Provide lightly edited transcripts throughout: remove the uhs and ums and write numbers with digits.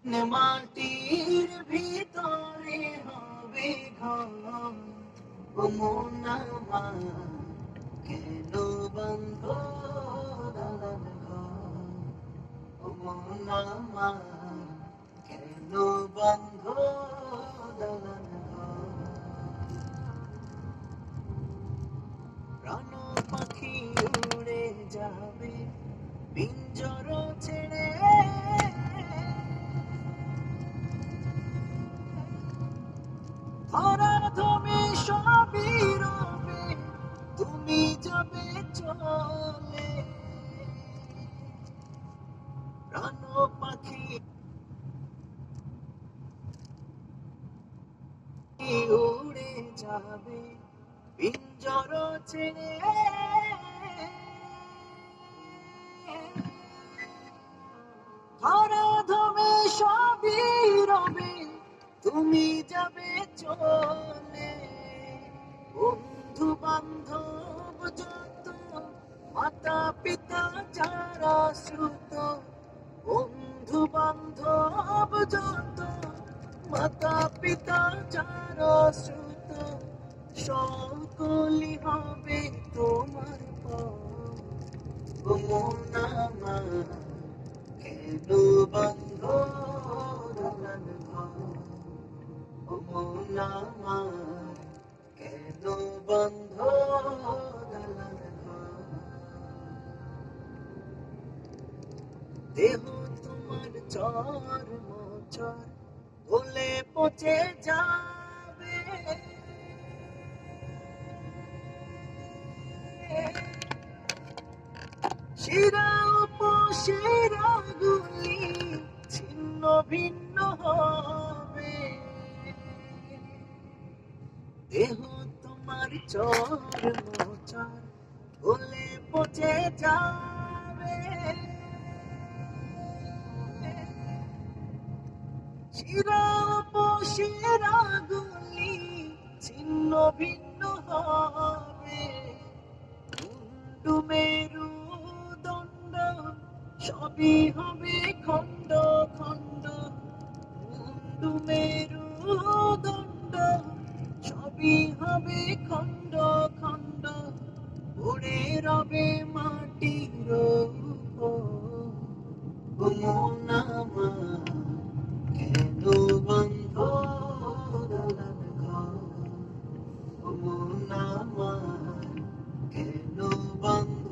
মাটির ভিতরে হবে ঘর, ও মন আমার কেন বন্ধ দালান ঘর, ও মন আমার কেন বন্ধ দালান ঘর। প্রাণ পাখি উড়ে যাবে পিঞ্জর ছেড়ে, ধরাধমে সবই রবে তুমি যাবে চলে। প্রাণ পাখি উড়ে যাবে পিঞ্জর ছেড়ে, ধরাধমে সবই রবে তুমি যাবে চলে। বন্ধু বান্ধব যত, মাতা পিতা যারা শ্রুত, বন্ধু বান্ধব যত, মাতা পিতা যারা শ্রুত, সকলই হবে তোমার পর, ও মন আমার কেন বন্ধ দালান ঘর, ও মন আমার কেন বন্ধ দালান ঘর। দেহ তোমার চর মোচর গলে পচে যাবে, শিরা উপশিরা গুলি ছিন্ন ভিন্ন হবে। দেহ তোমার চর মোচর গলে পচে যাবে, শিরা উপশিরা গুলি ছিন্ন ভিন্ন হবে। মুন্ডু মেরু দণ্ড সবই হবে খণ্ড খণ্ড, মুন্ডু মেরু দণ্ড সবই হবে খণ্ড খণ্ড, উড়ে রবে মাটির উপর, ও মন আমার কেন বন্ধ দালান ঘর, ও মন আমার কেন বন্ধ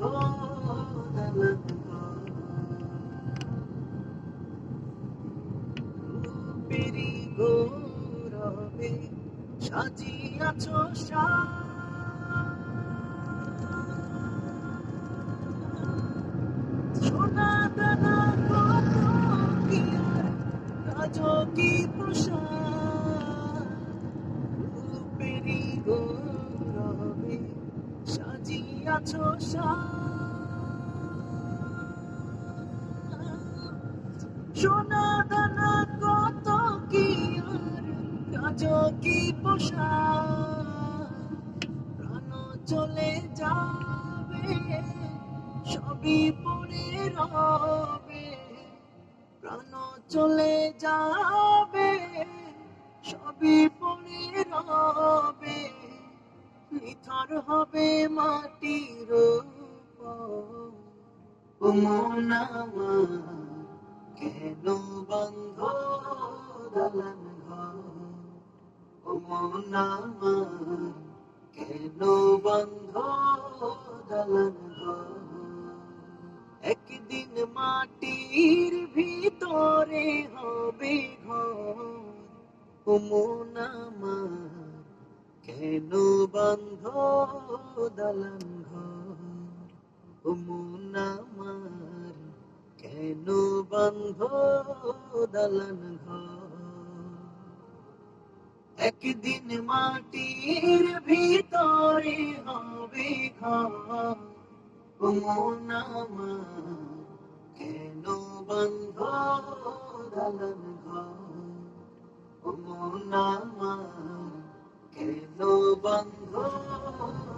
দালান ঘর। রূপেরই গৌরবে সাজিয়াছ সাজ, সোনা দানা কত কি আর রাজ কি প্রসাদ। রূপেরই গৌরবে সাজিয়াছ সাজ, সোনা দানা কত কি আর রাজ কি প্রসাদ। প্রাণ চলে যাবে সবই পড়ে রবে, প্রাণ চলে যাবে সবই পড়ে রবে, নিথর হবে মাটির উপর, ও মন আমার কেন বন্ধ দালান ঘর, ও মন আমার কেন বন্ধ দালান ঘর। একদিন মাটির ভিতরে হবে ঘর, ও মন আমার কেন বন্ধ দালান ঘর, ও মন আমার কেন বন্ধ দালান ঘর। একদিন মাটির ভিতরে হবে ঘর, ও মন আমার কেন বন্ধ দালান ঘর, ও মন আমার কেন বন্ধ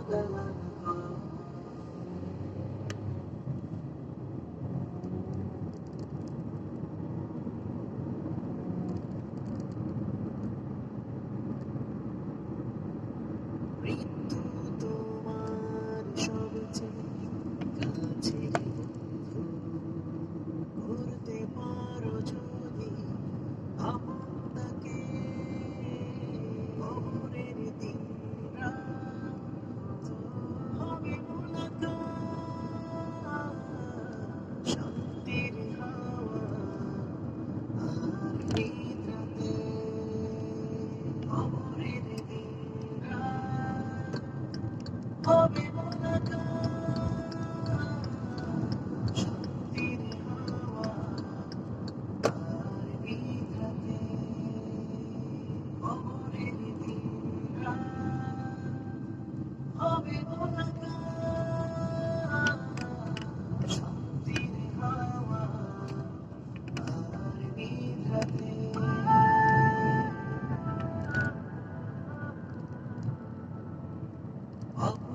দালান ঘর। কাছে কাছে বন্ধু করতে পারো যদি আপন তাকে কবরের দিন রাত হবে মোলাকাত শান্তির হাওয়া আর নিদ্রাতে কবরের দিন রাত হবে মোলাকাত শান্তির হাওয়া আর নিদ্রাতে কবরের দিন রাত হবে মোলাকাত শান্তির হাওয়া আর নিদ্রাতে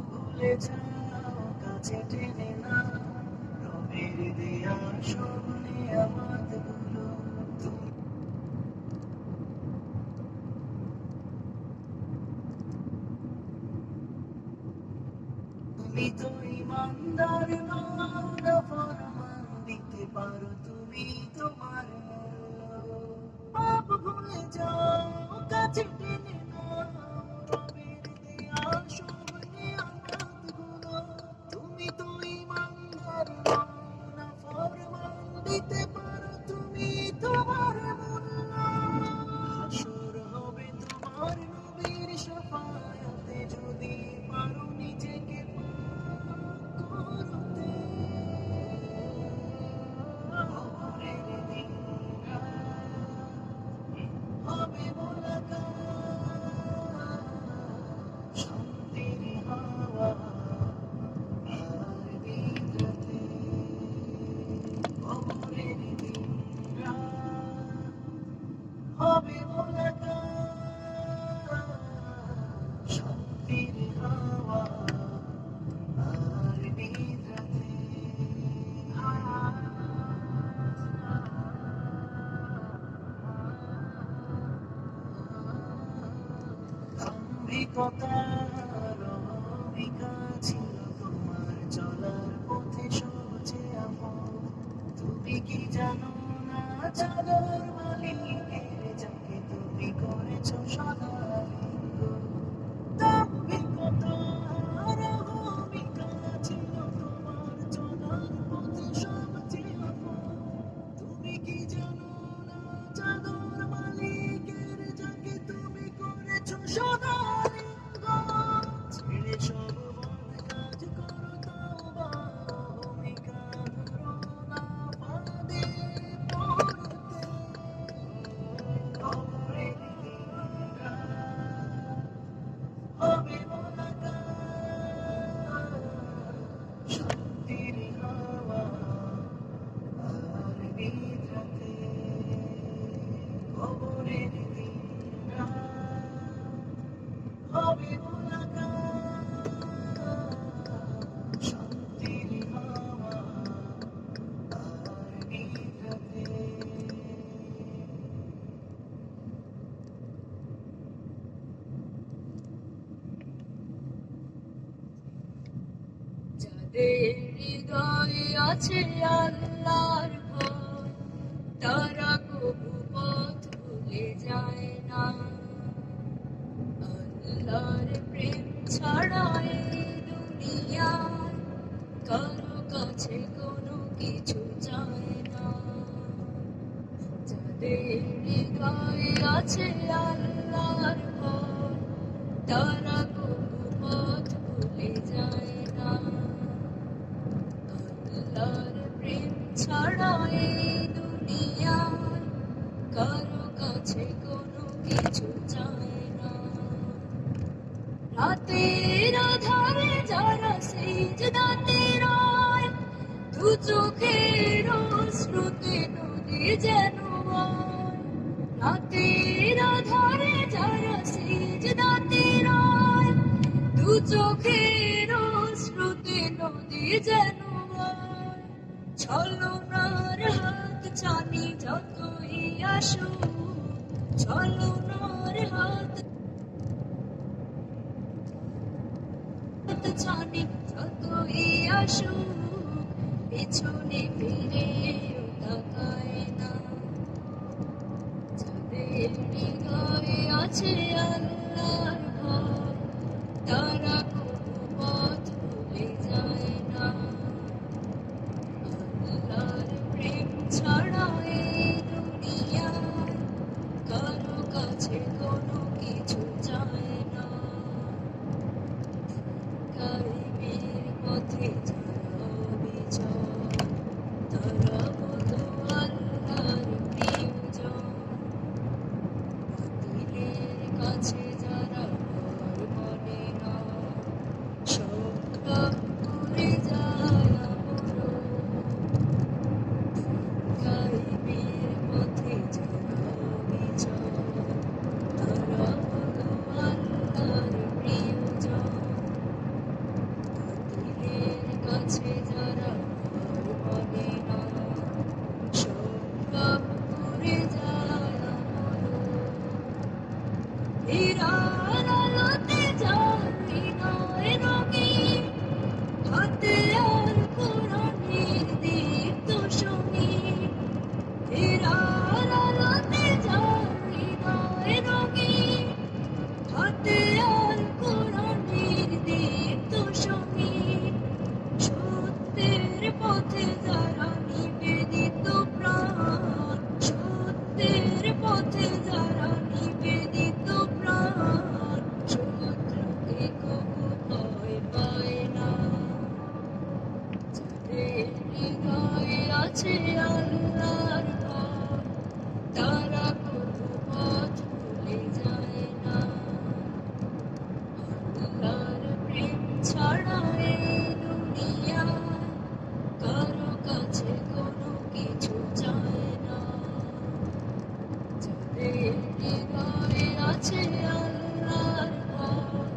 ভুলে যাও কাছে টেনে না রবের দেয়া সব নিয়ামত গুলো তুমি তো ইমানদার নও না ফরমান দিতে পারো তুমি তোমার পাপ ভুলে যাও কাছে টেনে নাও রবের দেয়া সব নিয়ামত গুলো তুমি তো ইমানদার নও না ফরমান দিতে পারো তুমি তোমার মূল্য হাসর হবে তোমার নবীর শাফায়াতে যদি পারো নিজেকে করতে কবরের দিন হবে মোলাকাত শান্তির হাওয়া আর নিদ্রাতে কবরের দিন হবে মোলাকাত শান্তির হাওয়া আর নিদ্রাতে দাম্ভিকতার অহমিকা ছিল তোমার চলার পথে সবচেয়ে আপন তুমি কি জানো না চাদর মালিকের যাকে তুমি করেছো সদা লিঙ্গ দাম্ভিকতার অহমিকা ছিল তোমার চলার পথে সবচেয়ে আপন তুমি কি জানো না চাদর মালিকের যাকে তুমি করেছো সদা লিঙ্গ ছেড়ে সব বদ কাজ করো তওবা অহমিকা ধরো না ফাঁদে পড়তে কবরের দিন হবে মোলাকাত শান্তির হাওয়া আর নিদ্রাতে কবরের দিন হবে মোলাকাত শান্তির হাওয়া আর নিদ্রাতে যাদের হৃদয়ে আছে আল্লাহর ভয় তারা কবু পথ ভুলে যায় না আল্লাহর প্রেম ছাড়া এই দুনিয়ায় কারো কাছে কোনো কিছু চায় না যাদের হৃদয়ে আছে আল্লাহর ভয় তারা কবু পথ ভুলে যায় না আল্লাহর প্রেম ছাড়া এই দুনিয়ায় কারো কাছে কোনো কিছু চায় না রাতের আধারে যারা সিজদাতে রয় দু চোখের অশ্রুতে নদী যেন বয় রাতের আধারে যারা সিজদাতে রয় দু চোখের অশ্রুতে নদী যেন বয় ছলনার হাত চানি যতই আসুক ছলনার হাত চানি যতই আসুক পিছনে ফিরেও তাকায় না, যাদের হৃদয়ে আছে আল্লাহর ভয় তারা কোনো পথ ভুলে যায় না। আল্লাহর প্রেম ছাড়া এই দুনিয়ায় কারো কাছে কোনো কিছু চায় না। গায়েবের পথে যারা বিচর তারা হলো আল্লাহর প্রিয়জন। বাতিলের কাছে যারা হার মানে না, সংগ্রাম করে যায় আমরণ। গায়েবের পথে যারা বিচর তারা হলো আল্লাহর প্রিয়জন। বাতিলের কাছে যারা হার মানে না, সংগ্রাম করে যায় আমরণ। হীরার আলোতে যার হৃদয় রঙিন, হাতে আর কোরআনের দীপ্ত সমীর। হীরার আলোতে যার হৃদয় রঙিন, হাতে আর কোরআনের দীপ্ত সমীর। সত্যের পথে যারা নিবেদিত প্রাণ, সত্যের পথে যারা নিবেদিত প্রাণ, শত্রুকে কবু ভয় পায় না। যাদের হৃদয়ে আছে আল্লাহর ভয় তারা কোনো পথ ভুলে যায় না। আল্লাহর প্রেম ছাড়া এই দুনিয়ায় কারো কাছে কোনো কিছু চায় না। যাদের হৃদয়ে আছে আল্লাহর ভয়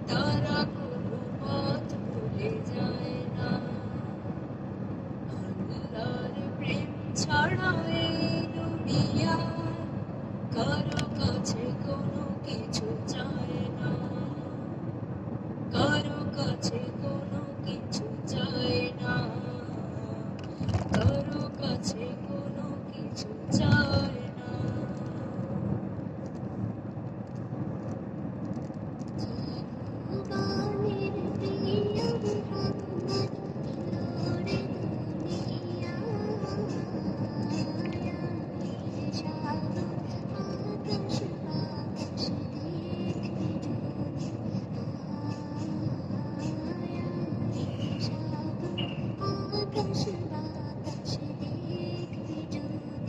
তারা কোনো পথ ভুলে যায় না। আল্লাহর প্রেম ছাড়া এই দুনিয়ায় কারো কাছে কোনো কিছু চায় না, কারো কাছে কোনো কিছু চায় না, কারো কাছে কোনো কিছু চায় না। জীবনের প্রিয় মোহাম্মদ এলো রে দুনিয়ায়, সাগর আকাশ বাতাস দেখবি যদি, সাগর আকাশ বাতাস দেখবি যদি।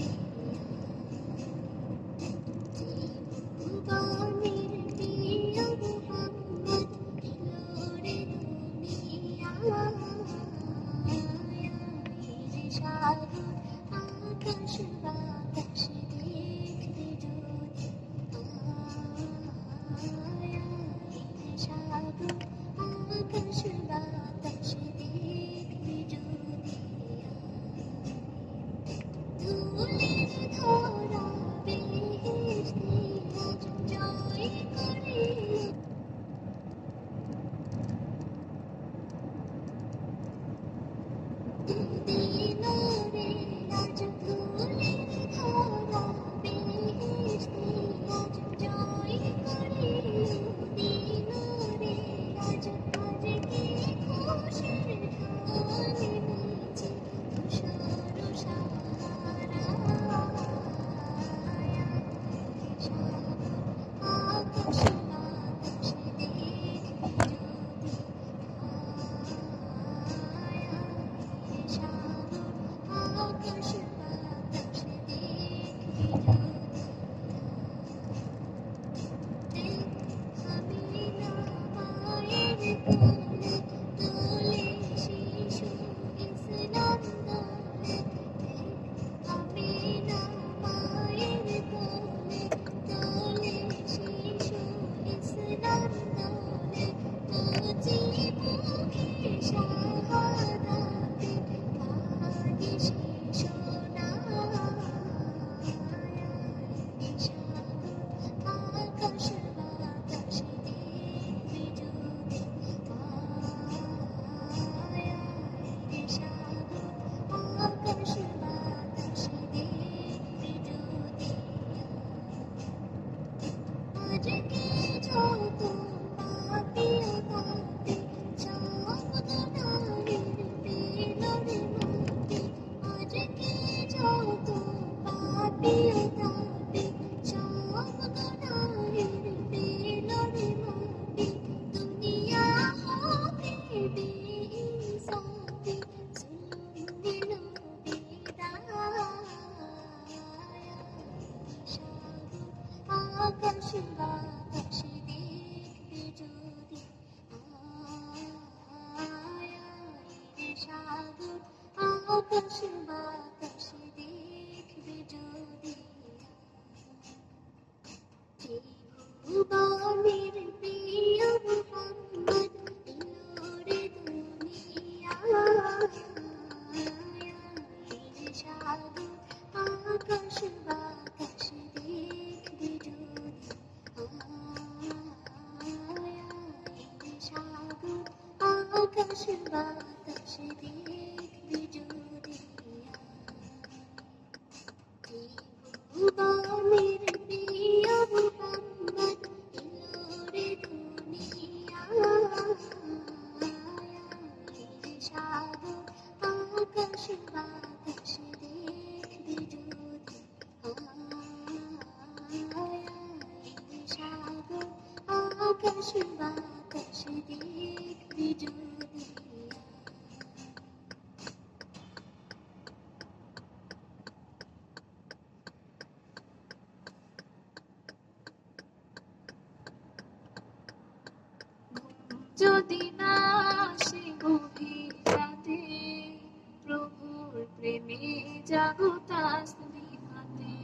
জীবনের প্রিয় মোহাম্মদ এলো রে দুনিয়ায়, সাগর আকাশ বাতাস দেখবি যদি, সাগর আকাশ বাতাস দেখবি যদি। ধুলির ধরা বেহেশতে আজ জয় করিল, দিনরে আজ ধুলির ধরা বেহেশতে আজ জয় করিল, দিনরে আজ আজকে খুশির ঢল নেমেছে তুষার সাহারা। সাগর আকাশ বাতাস দেখবি যদি, সাগর আকাশ সাগর আকাশ বাতাস দেখবে যদি ত্রিভুবনের প্রিয় মোহাম্মদ এলোরে দুনিয়ায় সাগর আকাশ বাতাস দেখবে যদি সাগর আকাশ বাতাস দেখবে যদি ত্রিভুবনের প্রিয় মোহাম্মদ এলোরে দুনিয়ায় সাগর আকাশ বাতাস দেখবে যদি সাগর আকাশ বাতাস দেখবে যদি যদি না আসে গভীর রাতে প্রভুর প্রেমে জাগো তাসবিহাতে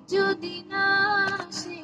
যদি না আসে